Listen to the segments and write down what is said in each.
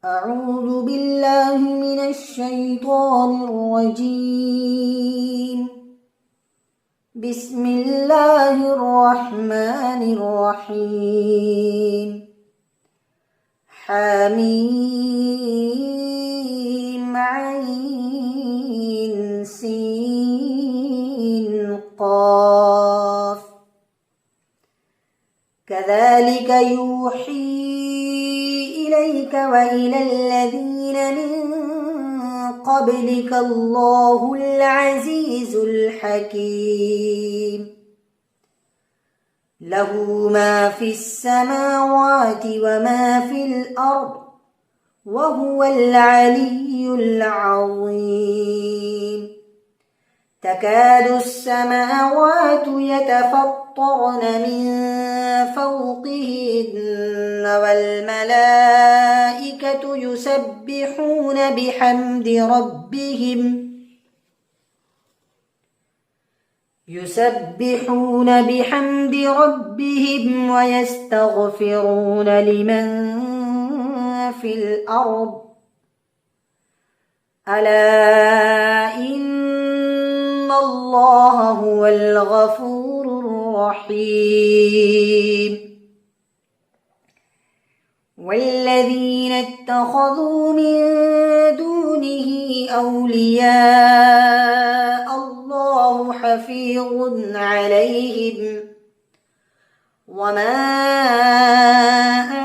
أعوذ بالله من الشيطان الرجيم. بسم الله الرحمن الرحيم. حميم عين سين قاف. كذلك يوحي إليك وإلى الذين من قبلك الله العزيز الحكيم. له ما في السماوات وما في الأرض وهو العلي العظيم. تكاد السماوات يتفطرن من فوقهن والملائكة يسبحون بحمد ربهم ويستغفرون لمن في الأرض. ألا إن الله هو الغفور الرحيم. والذين اتخذوا من دونه أولياء الله حفيظ عليهم وما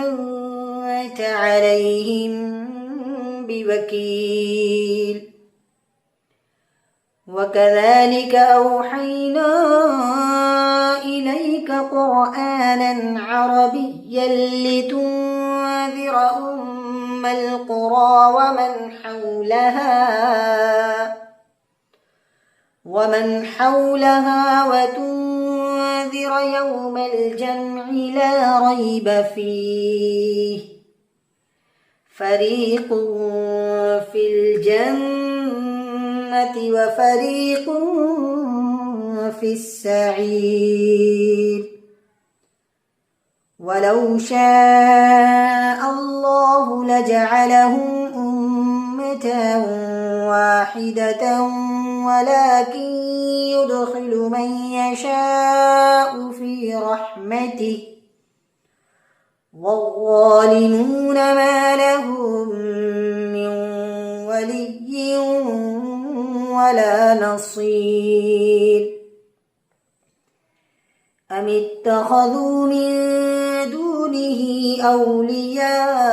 أنت عليهم بوكيل. وكذلك أوحينا إليك قرآنا عربيا لتنذر أم القرى ومن حولها وتنذر يوم الجمع لا ريب فيه. فريق في الجنة وفريق في السعير. ولو شاء الله لجعلهم أمة واحدة ولكن يدخل من يشاء في رحمته والظالمون ما لهم من ولي ولا نصير. أم اتخذوا من دونه أولياء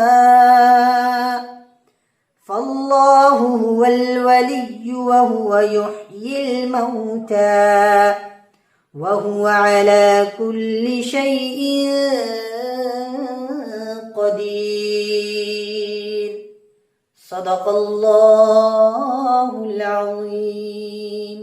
فالله هو الولي وهو يحيي الموتى وهو على كل شيء قدير. صدق الله العظيم.